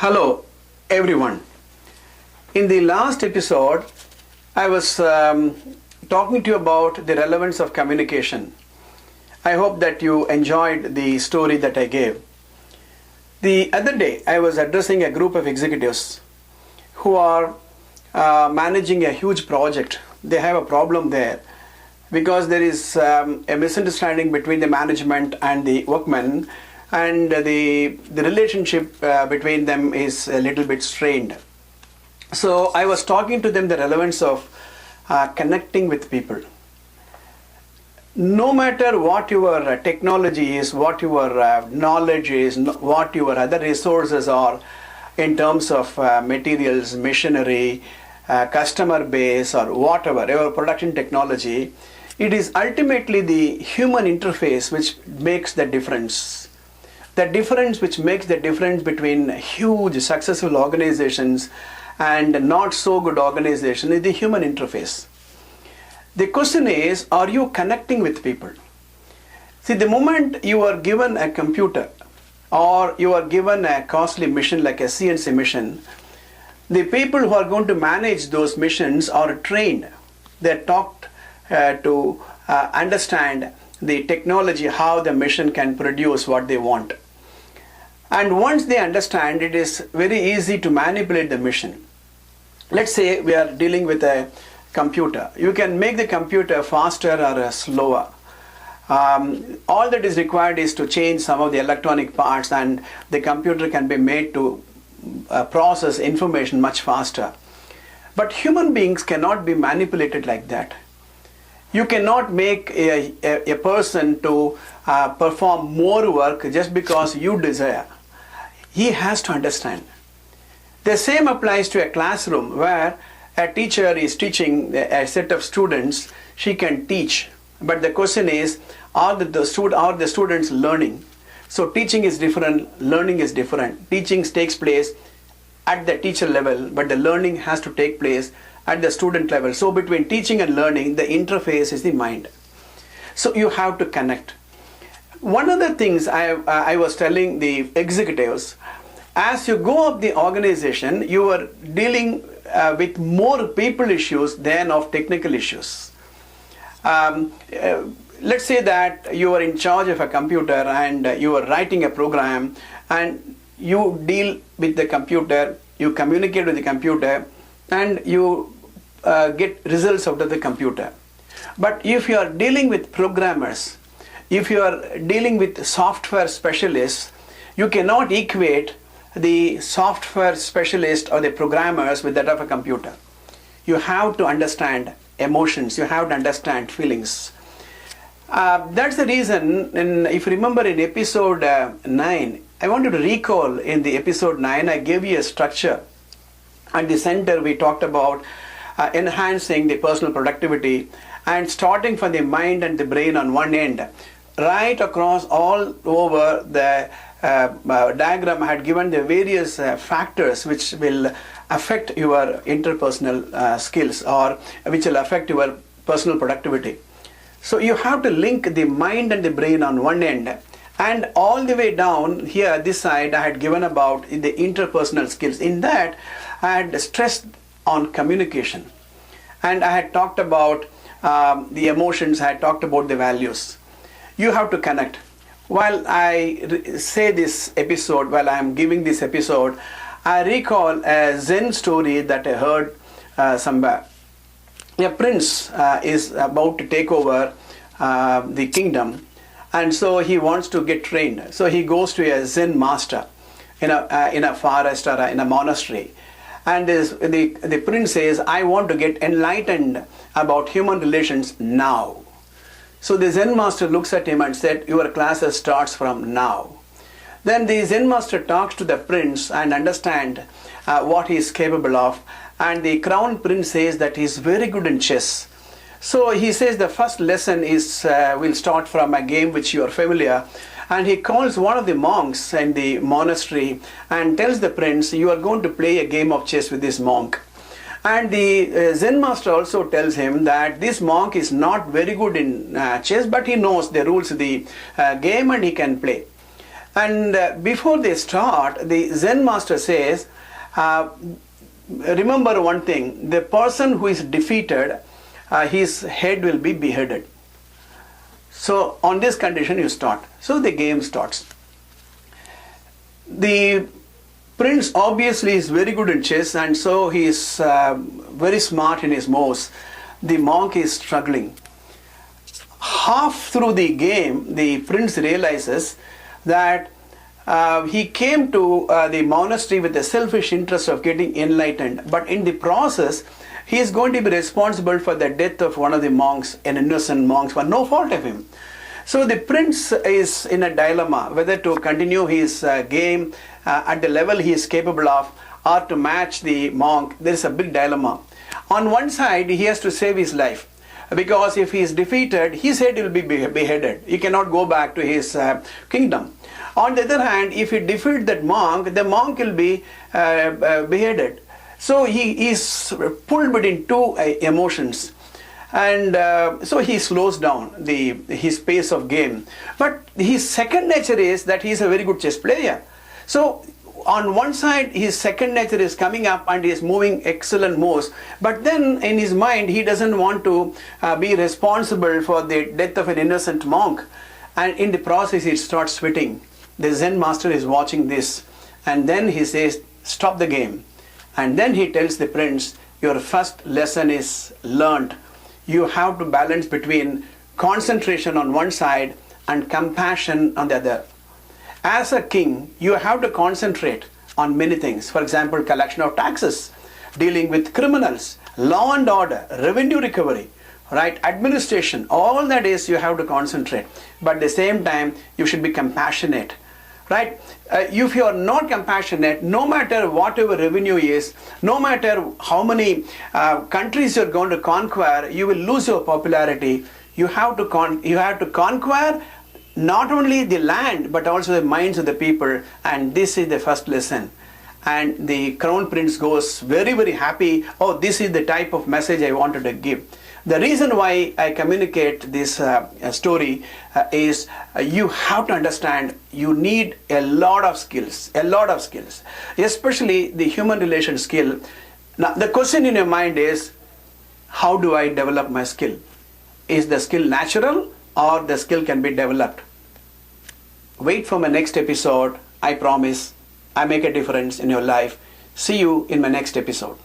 Hello everyone. In the last episode, I was talking to you about the relevance of communication. I hope that you enjoyed the story that I gave. The other day, I was addressing a group of executives who are managing a huge project. They have a problem there because there is a misunderstanding between the management and the workmen, and the relationship between them is a little bit strained. So I was talking to them the relevance of connecting with people. No matter what your technology is, what your knowledge is, what your other resources are in terms of materials, machinery, customer base, or whatever, your production technology, it is ultimately the human interface which makes the difference. The difference which makes the difference between huge successful organizations and not so good organizations is the human interface. The question is, are you connecting with people? See, the moment you are given a computer or you are given a costly mission like a CNC mission, the people who are going to manage those missions are trained. They're taught to understand the technology, how the mission can produce what they want. And once they understand, it is very easy to manipulate the mission. Let's say we are dealing with a computer. You can make the computer faster or slower. All that is required is to change some of the electronic parts, and the computer can be made to process information much faster. But human beings cannot be manipulated like that. You cannot make a person to perform more work just because you desire. He has to understand. The same applies to a classroom where a teacher is teaching a set of students. She can teach, but the question is, are the students learning? So teaching is different, learning is different. Teaching takes place at the teacher level, but the learning has to take place at the student level. So between teaching and learning, the interface is the mind. So you have to connect. One of the things I was telling the executives, as you go up the organization, you are dealing with more people issues than of technical issues. Let's say that you are in charge of a computer and you are writing a program, and you deal with the computer, you communicate with the computer, and you get results out of the computer. But if you are dealing with programmers, if you are dealing with software specialists, you cannot equate the software specialist or the programmers with that of a computer. You have to understand emotions, you have to understand feelings. That's the reason, if you remember in episode 9, I want you to recall in the episode 9, I gave you a structure. At the center, we talked about enhancing the personal productivity, and starting from the mind and the brain on one end, right across all over the diagram, I had given the various factors which will affect your interpersonal skills, or which will affect your personal productivity. So you have to link the mind and the brain on one end, and all the way down here, this side, I had given about the interpersonal skills. In that, I had stressed on communication, and I had talked about the emotions, I had talked about the values. You have to connect. While I say this episode, while I am giving this episode, I recall a Zen story that I heard somewhere. A prince is about to take over the kingdom, and so he wants to get trained. So he goes to a Zen master in a forest or in a monastery. And the prince says, I want to get enlightened about human relations now. So the Zen master looks at him and said, your class starts from now. Then the Zen master talks to the prince and understands what he is capable of. And the crown prince says that he is very good in chess. So he says the first lesson will start from a game which you are familiar. And he calls one of the monks in the monastery and tells the prince, you are going to play a game of chess with this monk. And the Zen master also tells him that this monk is not very good in chess, but he knows the rules of the game and he can play. And before they start, the Zen master says, remember one thing, the person who is defeated, his head will be beheaded. So on this condition you start. So the game starts. The prince obviously is very good in chess, and so he is very smart in his moves. The monk is struggling. Half through the game, the prince realizes that he came to the monastery with the selfish interest of getting enlightened, but in the process he is going to be responsible for the death of one of the monks, an innocent monk, for no fault of him. So the prince is in a dilemma whether to continue his game at the level he is capable of, or to match the monk. There is a big dilemma. On one side, he has to save his life, because if he is defeated, his head will be beheaded. He cannot go back to his kingdom. On the other hand, if he defeats that monk, the monk will be beheaded. So he is pulled between two emotions, and so he slows down his pace of game. But his second nature is that he is a very good chess player. So on one side, his second nature is coming up and he is moving excellent moves, but then in his mind he doesn't want to be responsible for the death of an innocent monk, and in the process he starts sweating. The Zen master is watching this, and then he says, stop the game. And then he tells the prince, your first lesson is learned. You have to balance between concentration on one side and compassion on the other. As a king, you have to concentrate on many things. For example, collection of taxes, dealing with criminals, law and order, revenue recovery, right, administration. All that is you have to concentrate. But at the same time, you should be compassionate. Right? If you are not compassionate, no matter whatever revenue is, no matter how many countries you are going to conquer, you will lose your popularity. You have to conquer not only the land but also the minds of the people, and this is the first lesson. And the crown prince goes very, very happy. Oh, this is the type of message I wanted to give. The reason why I communicate this story is you have to understand you need a lot of skills, especially the human relation skill. Now, the question in your mind is, how do I develop my skill? Is the skill natural or the skill can be developed? Wait for my next episode. I promise I make a difference in your life. See you in my next episode.